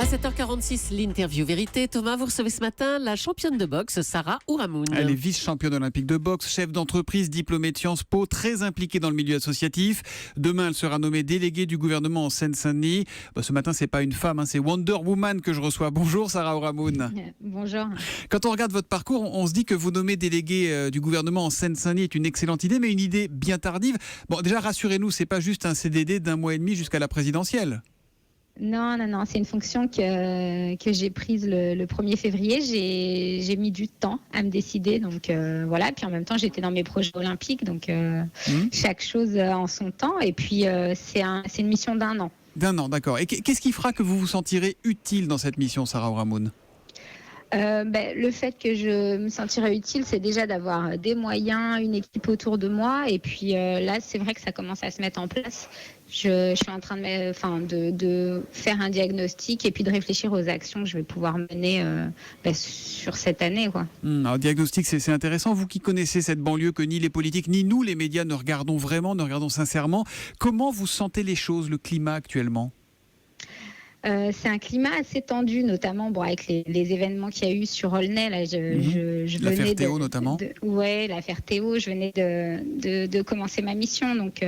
À 7h46, l'interview vérité. Thomas, vous recevez ce matin la championne de boxe, Sarah Ouramoun. Elle est vice-championne olympique de boxe, chef d'entreprise, diplômée de Sciences Po, très impliquée dans le milieu associatif. Demain, elle sera nommée déléguée du gouvernement en Seine-Saint-Denis. Ce matin, c'est pas une femme, c'est Wonder Woman que je reçois. Bonjour Sarah Ouramoun. Bonjour. Quand on regarde votre parcours, on se dit que vous nommer déléguée du gouvernement en Seine-Saint-Denis est une excellente idée, mais une idée bien tardive. Bon, déjà, rassurez-nous, c'est pas juste un CDD d'1 mois et demi jusqu'à la présidentielle. Non, c'est une fonction que j'ai prise le 1er février. J'ai mis du temps à me décider, donc voilà. Puis en même temps, j'étais dans mes projets olympiques, donc chaque chose en son temps. Et puis c'est une mission d'1 an. D'un an, d'accord. Et qu'est-ce qui fera que vous vous sentirez utile dans cette mission, Sarah Ouramoun ? Le fait que je me sentirais utile, c'est déjà d'avoir des moyens, une équipe autour de moi. Et puis là, c'est vrai que ça commence à se mettre en place. Je suis en train de faire un diagnostic et puis de réfléchir aux actions que je vais pouvoir mener sur cette année, quoi. Alors, diagnostic, c'est intéressant. Vous qui connaissez cette banlieue que ni les politiques ni nous, les médias, ne regardons sincèrement. Comment vous sentez les choses, le climat actuellement ? C'est un climat assez tendu, notamment avec les événements qu'il y a eu sur Aulnay. Là, l'affaire Théo notamment. Oui, l'affaire Théo. Je venais de commencer ma mission, donc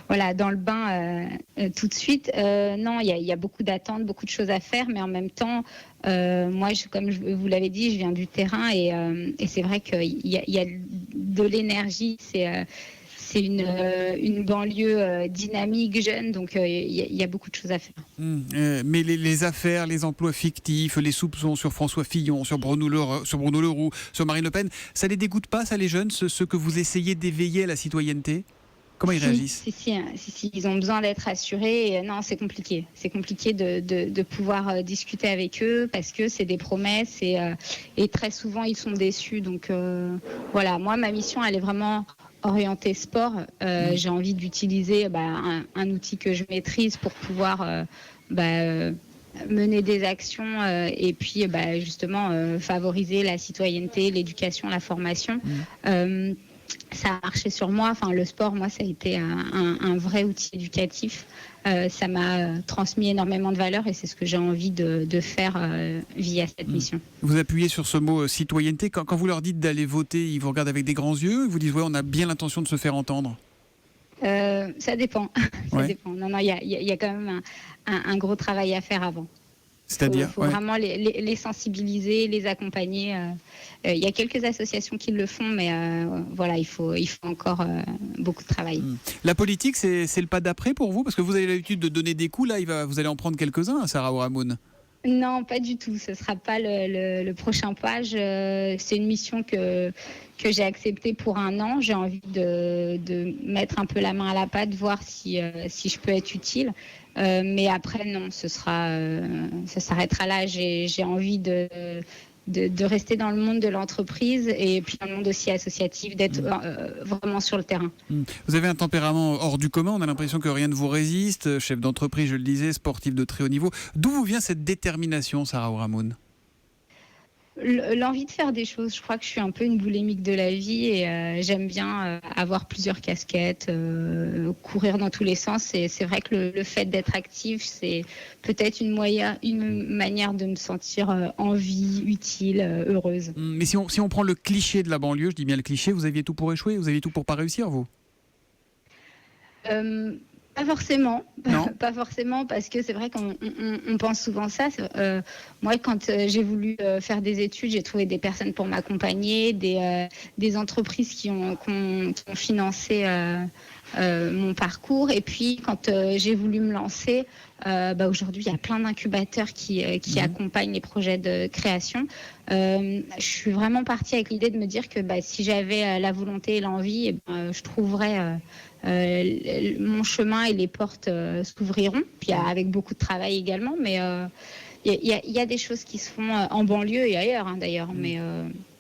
voilà, dans le bain tout de suite. Non, il y a beaucoup d'attentes, beaucoup de choses à faire, mais en même temps, moi, comme vous l'avez dit, je viens du terrain et c'est vrai qu'il y a de l'énergie. C'est une banlieue dynamique, jeune, donc il y a beaucoup de choses à faire. Mais les affaires, les emplois fictifs, les soupçons sur François Fillon, sur Bruno Leroux, sur Marine Le Pen, ça les dégoûte pas, ça, les jeunes, ceux que vous essayez d'éveiller à la citoyenneté ? Comment ils réagissent ? Si, ils ont besoin d'être assurés. Non, c'est compliqué. C'est compliqué de pouvoir discuter avec eux parce que c'est des promesses et très souvent ils sont déçus. Donc voilà, moi ma mission elle est vraiment orientée sport. J'ai envie d'utiliser un outil que je maîtrise pour pouvoir mener des actions et puis justement favoriser la citoyenneté, l'éducation, la formation. Ça a marché sur moi. Enfin, le sport, moi, ça a été un vrai outil éducatif. Ça m'a transmis énormément de valeurs et c'est ce que j'ai envie de faire via cette mission. Vous appuyez sur ce mot citoyenneté. Quand vous leur dites d'aller voter, ils vous regardent avec des grands yeux. Ils vous disent, ouais, on a bien l'intention de se faire entendre. Ça dépend. Ça dépend. Non, il y a quand même un gros travail à faire avant. C'est-à-dire, il faut vraiment les sensibiliser, les accompagner. Il y a quelques associations qui le font, mais voilà, il faut encore beaucoup de travail. La politique, c'est le pas d'après pour vous ? Parce que vous avez l'habitude de donner des coups, là, vous allez en prendre quelques-uns, Sarah Ouramoun. Non, pas du tout. Ce ne sera pas le prochain pas. C'est une mission que j'ai acceptée pour 1 an. J'ai envie de mettre un peu la main à la pâte, voir si je peux être utile. Mais après, non, ça s'arrêtera là. J'ai envie de rester dans le monde de l'entreprise et puis dans le monde aussi associatif, d'être vraiment sur le terrain. Vous avez un tempérament hors du commun, on a l'impression que rien ne vous résiste, chef d'entreprise, je le disais, sportif de très haut niveau. D'où vous vient cette détermination, Sarah Ouramoun ? L'envie de faire des choses. Je crois que je suis un peu une boulémique de la vie et j'aime bien avoir plusieurs casquettes, courir dans tous les sens. Et c'est vrai que le fait d'être active, c'est peut-être une manière de me sentir en vie, utile, heureuse. Mais si on prend le cliché de la banlieue, je dis bien le cliché, vous aviez tout pour échouer, vous aviez tout pour pas réussir, vous ? Pas forcément. Non. Pas forcément, parce que c'est vrai qu'on pense souvent ça. Moi, quand j'ai voulu faire des études, j'ai trouvé des personnes pour m'accompagner, des entreprises qui ont financé mon parcours. Et puis, quand j'ai voulu me lancer, aujourd'hui, il y a plein d'incubateurs qui accompagnent les projets de création. Je suis vraiment partie avec l'idée de me dire que si j'avais la volonté et l'envie, je trouverais mon chemin et les portes s'ouvriront. Puis avec beaucoup de travail également, mais il y a des choses qui se font en banlieue et ailleurs, d'ailleurs. Mais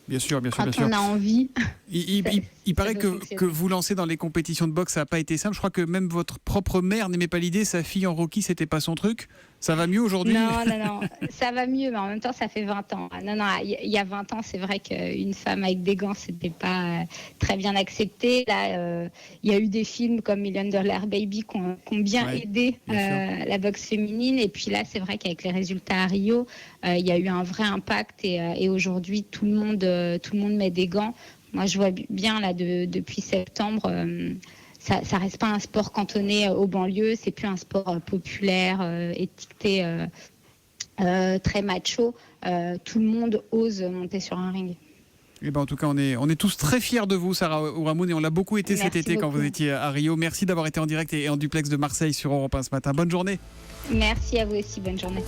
Bien sûr. Quand on a envie. Il paraît que vous lancer dans les compétitions de boxe, ça n'a pas été simple. Je crois que même votre propre mère n'aimait pas l'idée. Sa fille en Rocky, c'était pas son truc. Ça va mieux aujourd'hui? Non, ça va mieux, mais en même temps, ça fait 20 ans. Non, il y a 20 ans, c'est vrai qu'une femme avec des gants, c'était pas très bien accepté. Là, il y a eu des films comme Million Dollar Baby qui ont bien aidé la boxe féminine. Et puis là, c'est vrai qu'avec les résultats à Rio, il y a eu un vrai impact. Et aujourd'hui, tout le monde met des gants. Moi, je vois bien là depuis septembre. Ça reste pas un sport cantonné aux banlieues, c'est plus un sport populaire, étiqueté très macho. Tout le monde ose monter sur un ring. Eh ben, en tout cas, on est tous très fiers de vous, Sarah Ourahmoune, et on l'a beaucoup été cet été quand vous étiez à Rio. Merci d'avoir été en direct et en duplex de Marseille sur Europe 1 ce matin. Bonne journée. Merci à vous aussi, bonne journée.